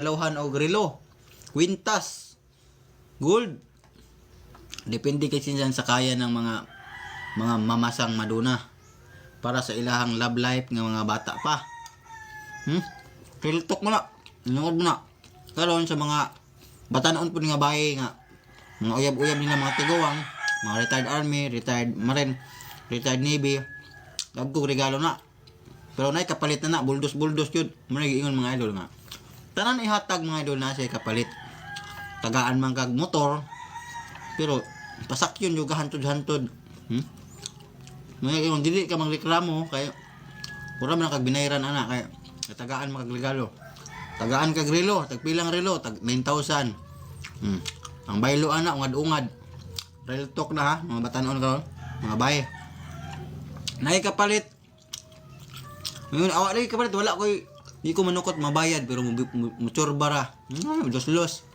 Lauhan o grilo, kwintas, gold. Depende kasi dyan sa kaya ng mga mamasang maduna para sa ilahang love life ng mga bata pa. Piltok mo na, inungod mo na. Karon sa mga batanon po nga bahay nga, mga uyab-uyab nila mga tiguang, mga retired army, retired marine, retired navy, dagkog regalo na. Pero nay kapalit na buldos-buldos yun. Muna giingon mga idol nga. Tanan ihatag mga idol na siya kapalit. Tagaan man kag motor, pero pasak yun yung hantod-hantod. Mga giingon dili ka magreklamo kay pura man kag binayran ana kay tagaan man kag regalo. Tagaan kag relo, tagpilang relo, tag 9,000. Ang baylo ana ungad-ungad. Real talk na ha, mga batanon karon, mga baye. Nay kapalit. Ngayon, awak lagi kapalit, wala ko, di ko manukot mabayad, pero muturbara. Los-los.